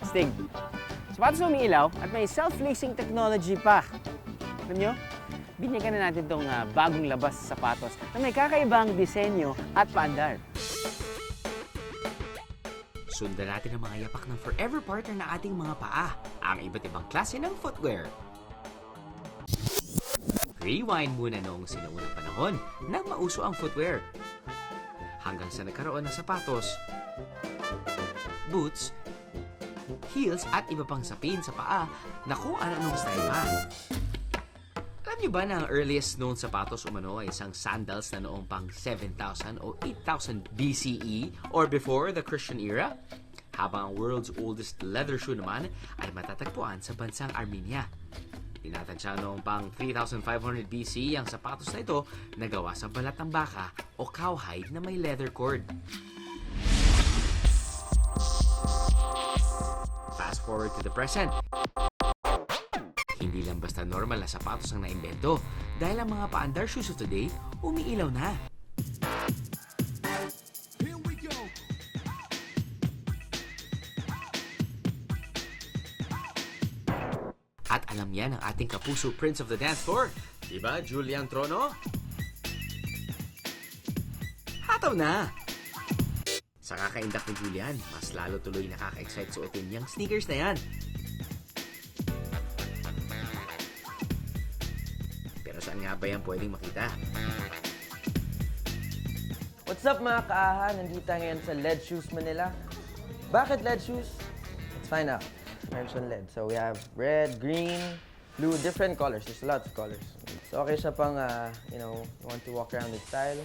lasting. Sapatos na umiilaw at may self-lacing technology pa. Alam nyo, binyagan na natin itong bagong labas sa sapatos na may kakaibang disenyo at paandar. Sundan natin ang mga yapak ng forever partner na ating mga paa, ang iba't ibang klase ng footwear. Rewind muna noong sinaunang panahon nang mauso ang footwear. Hanggang sa nagkaroon ng sapatos, boots, heels at iba pang sapin sa paa na kung ano-anong style pa. Alam niyo ba na ang earliest known sapatos umano ay isang sandals na noong pang 7,000 o 8,000 BCE or before the Christian era? Habang ang world's oldest leather shoe naman ay matatagpuan sa bansang Armenia. Tinatansya noong pang 3,500 BC ang sapatos na ito na gawa sa balat ng baka o cowhide na may leather cord. Fast forward to the present. Hindi lang basta normal na sapatos ang naimbento dahil ang mga paandar shoes of today umiilaw na. At alam yan ang ating kapuso Prince of the Dance Floor. Diba, Julian Trono? Hataw na! Sa kakaindak ni Julian, mas lalo tuloy nakaka-excite suotin yung sneakers na yan. Pero saan nga ba yan pwedeng makita? What's up mga kaaha? Nandito tayo ngayon sa LED Shoes Manila. Bakit LED shoes? Let's find out. Meron siyang LED. So we have red, green, blue, different colors. There's lots of colors. So okay siya pang, you want to walk around with style.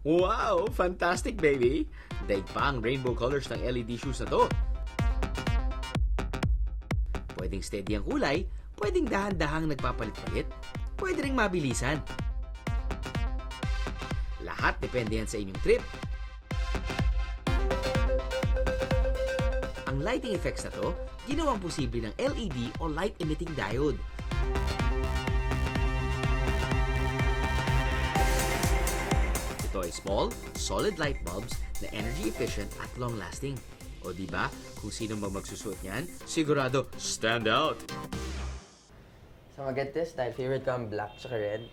Wow! Fantastic, baby! Daig pa ang rainbow colors ng LED shoes na to. Pwedeng steady ang kulay, pwedeng dahan-dahang nagpapalit-palit, pwede ring mabilisan. Lahat depende yan sa inyong trip. Ang lighting effects na to, ginawang posible ng LED o light-emitting diode. Ito ay small, solid light bulbs na energy efficient at long-lasting. O diba, kung sino magsusuot niyan, sigurado stand out! So mag-get this dahil favorite ko ang black tsaka red.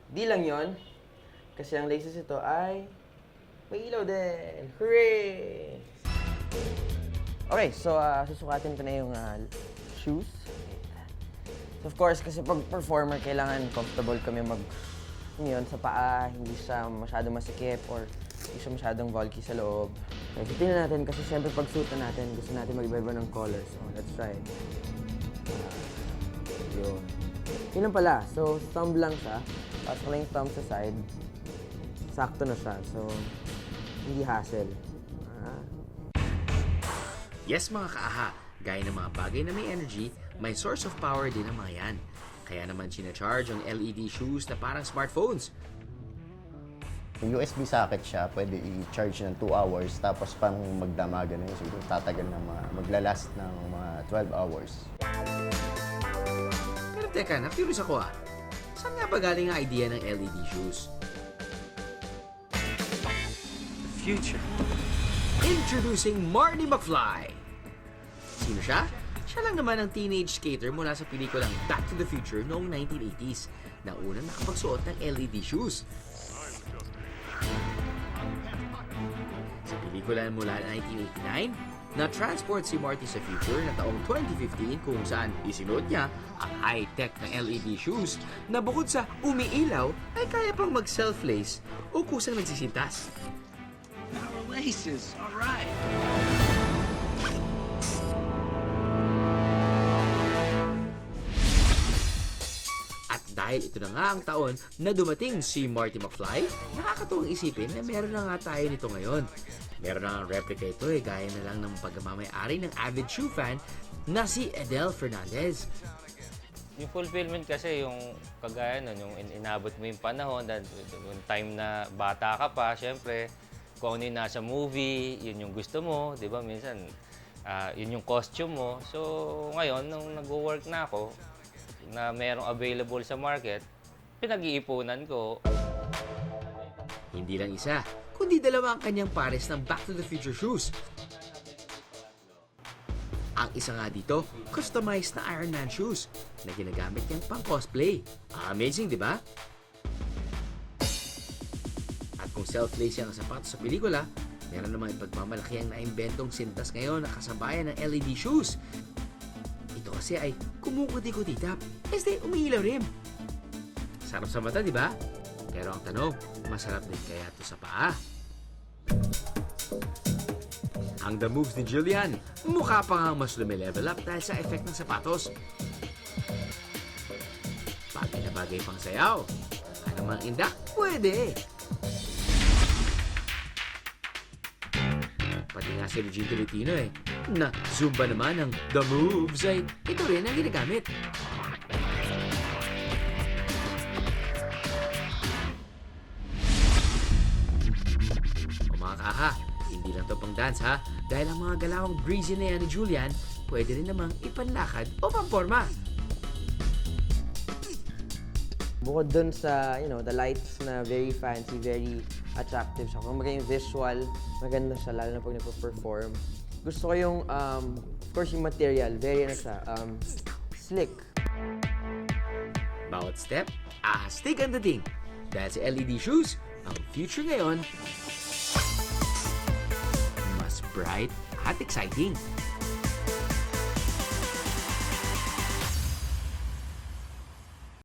Di lang yon, kasi ang laces ito ay may ilaw din. Hooray! Okay, so susukatin ko na yung shoes. So of course, kasi pag performer, kailangan comfortable kami yun, sa paa, hindi siya masyadong masikip or hindi siya masyadong bulky sa loob. Okay, tingnan natin kasi siyempre pag suit natin, gusto natin mag-iba-iba ng colors. So let's try it. Yun. Yun lang pala. So thumb lang siya. Pasok ko lang yung thumb sa side. Sakto na siya. So hindi hassle. Yes mga kaaha, gaya ng mga bagay na may energy, may source of power din ang mga yan. Kaya naman sinacharge ang LED shoes na parang smartphones. Yung USB socket siya, pwede i-charge ng 2 hours, tapos pang magdamagan na yun, siguro tatagal ng maglalast ng mga 12 hours. Pero teka, na-curious ako saan nga ba galing ang idea ng LED shoes? The future. Introducing Marty McFly! Sino siya? Siya lang naman ang teenage skater mula sa pelikulang Back to the Future noong 1980s na unang nakapagsuot ng LED shoes. Sa pelikula mula 1989, na-transport si Marty sa future na taong 2015 kung saan isinuot niya ang high-tech na LED shoes na bukod sa umiilaw ay kaya pang mag-self-lace o kusang nagsisintas. Laces, all right. At dahil ito na nga ang taon na dumating si Marty McFly, nakakatuwang isipin na meron na nga tayo nito ngayon. Meron na nga replica ito gaya na lang ng pagmamay-ari ng avid shoe fan na si Edel Fernandez. Yung fulfillment kasi yung kagaya nun, yung inabot mo yung panahon, yung time na bata ka pa, syempre, kung ano yung nasa movie, yun yung gusto mo, di ba? Minsan, yun yung costume mo. So, ngayon, nung nag-work na ako, na merong available sa market, pinag-iipunan ko. Hindi lang isa, kundi dalawa ang kanyang pares ng Back to the Future shoes. Ang isa nga dito, customized na Iron Man shoes na ginagamit niyang pang cosplay. Amazing, di ba? At kung self-lacing ang sapatos sa pelikula, meron namang ipagmamalaki ang naimbentong sintas ngayon na kasabayan ng LED shoes. Ito kasi ay kumukuti-kutitap, este umiilaw rin. Sarap sa mata, di ba? Pero ang tanong, masarap din kaya ito sa paa? Ang The Moves ni Julian, mukha pa nga mas lumilevel up dahil sa effect ng sapatos. Bagay na bagay pang sayaw. Ano mang indak, pwede. Pati nga si Regine Tolentino na Zumba naman ng The Moves ay ito rin ang ginagamit. O mga kaha, hindi lang to pang dance ha, dahil ang mga galawang breezy na yan ni Julian, pwede rin namang ipanlakad o pamporma. Bukod dun sa, the lights na very fancy, very attractive siya. Kung maganda yung visual, maganda siya, lalo na pag nagpo-perform. Gusto ko yung, of course, yung material, very slick. Bawat step, astig ang dating. Dahil sa LED shoes, ang future ngayon, mas bright at exciting.